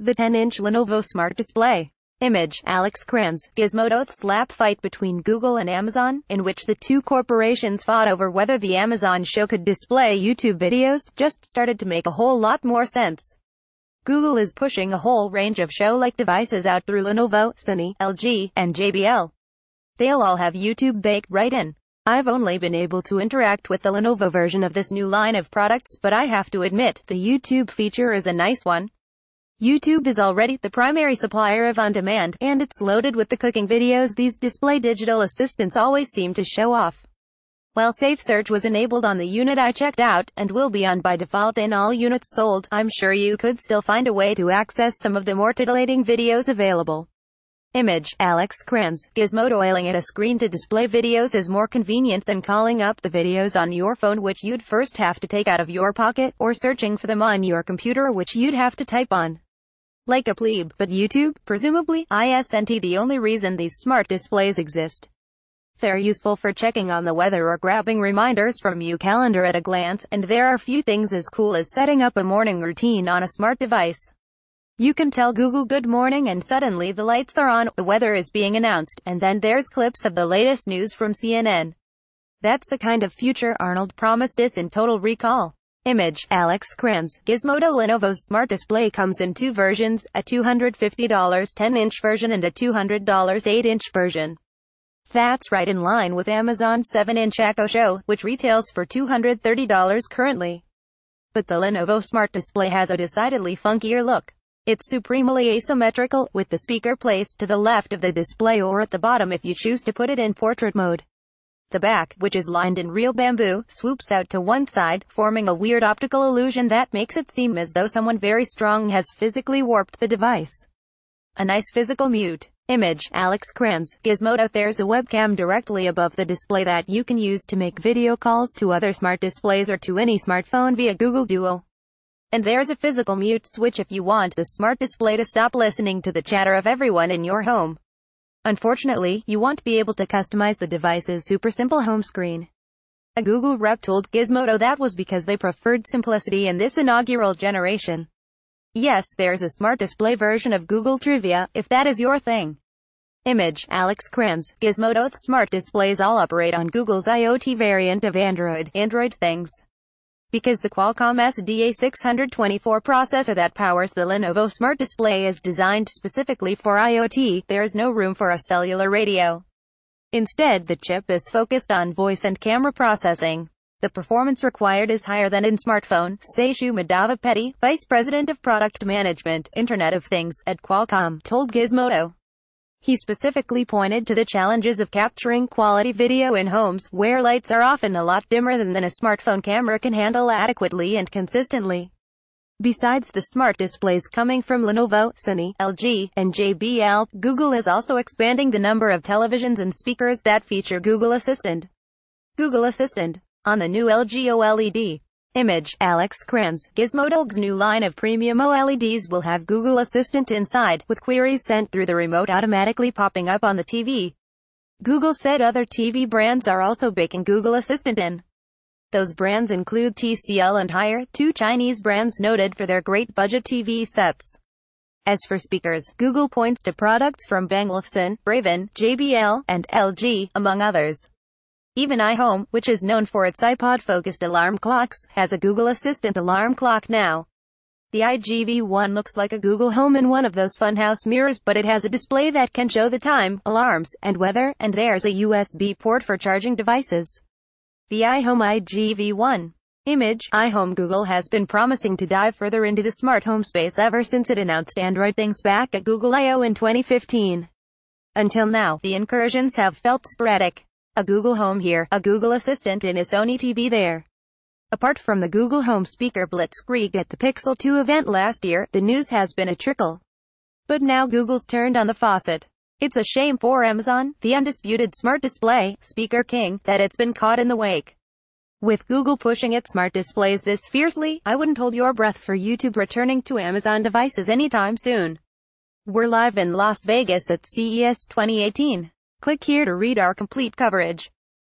The 10-inch Lenovo Smart Display. Image, Alex Kranz. Gizmodo. Slap fight between Google and Amazon, in which the two corporations fought over whether the Amazon show could display YouTube videos, just started to make a whole lot more sense. Google is pushing a whole range of show-like devices out through Lenovo, Sony, LG, and JBL. They'll all have YouTube baked right in. I've only been able to interact with the Lenovo version of this new line of products, but I have to admit, the YouTube feature is a nice one. YouTube is already the primary supplier of on-demand, and it's loaded with the cooking videos these display digital assistants always seem to show off. While Safe Search was enabled on the unit I checked out, and will be on by default in all units sold, I'm sure you could still find a way to access some of the more titillating videos available. Image, Alex Kranz. Gizmodo. Oiling at a screen to display videos is more convenient than calling up the videos on your phone, which you'd first have to take out of your pocket, or searching for them on your computer, which you'd have to type on like a plebe. But YouTube, presumably, isn't the only reason these smart displays exist. They're useful for checking on the weather or grabbing reminders from your calendar at a glance, and there are few things as cool as setting up a morning routine on a smart device. You can tell Google good morning and suddenly the lights are on, the weather is being announced, and then there's clips of the latest news from CNN. That's the kind of future Arnold promised us in Total Recall. Image, Alex Kranz. Gizmodo. Lenovo's Smart Display comes in two versions, a $250 10-inch version and a $200 8-inch version. That's right in line with Amazon's 7-inch Echo Show, which retails for $230 currently. But the Lenovo Smart Display has a decidedly funkier look. It's supremely asymmetrical, with the speaker placed to the left of the display or at the bottom if you choose to put it in portrait mode. The back, which is lined in real bamboo, swoops out to one side, forming a weird optical illusion that makes it seem as though someone very strong has physically warped the device. A nice physical mute. Image, Alex Kranz. Gizmodo. There's a webcam directly above the display that you can use to make video calls to other smart displays or to any smartphone via Google Duo. And there's a physical mute switch if you want the smart display to stop listening to the chatter of everyone in your home. Unfortunately, you won't be able to customize the device's super simple home screen. A Google rep told Gizmodo that was because they preferred simplicity in this inaugural generation. Yes, there's a smart display version of Google Trivia, if that is your thing. Image, Alex Kranz. Gizmodo. Smart displays all operate on Google's IoT variant of Android Things. Because the Qualcomm SDA624 processor that powers the Lenovo Smart Display is designed specifically for IoT, there is no room for a cellular radio. Instead, the chip is focused on voice and camera processing. The performance required is higher than in smartphone, Seshu Madhavapeti, Vice President of Product Management, Internet of Things, at Qualcomm, told Gizmodo. He specifically pointed to the challenges of capturing quality video in homes, where lights are often a lot dimmer than a smartphone camera can handle adequately and consistently. Besides the smart displays coming from Lenovo, Sony, LG, and JBL, Google is also expanding the number of televisions and speakers that feature Google Assistant. Google Assistant. On the new LG OLED. Image, Alex Kranz. Gizmodo's new line of premium OLEDs will have Google Assistant inside, with queries sent through the remote automatically popping up on the TV. Google said other TV brands are also baking Google Assistant in. Those brands include TCL and Haier, two Chinese brands noted for their great budget TV sets. As for speakers, Google points to products from Bangladesh, Braven, JBL, and LG, among others. Even iHome, which is known for its iPod-focused alarm clocks, has a Google Assistant alarm clock now. The IGV1 looks like a Google Home in one of those funhouse mirrors, but it has a display that can show the time, alarms, and weather, and there's a USB port for charging devices. The iHome IGV1. Image, iHome. Google has been promising to dive further into the smart home space ever since it announced Android Things back at Google I/O in 2015. Until now, the incursions have felt sporadic. A Google Home here, a Google Assistant in a Sony TV there. Apart from the Google Home speaker blitzkrieg at the Pixel 2 event last year, the news has been a trickle. But now Google's turned on the faucet. It's a shame for Amazon, the undisputed smart display speaker king, that it's been caught in the wake. With Google pushing its smart displays this fiercely, I wouldn't hold your breath for YouTube returning to Amazon devices anytime soon. We're live in Las Vegas at CES 2018. Click here to read our complete coverage.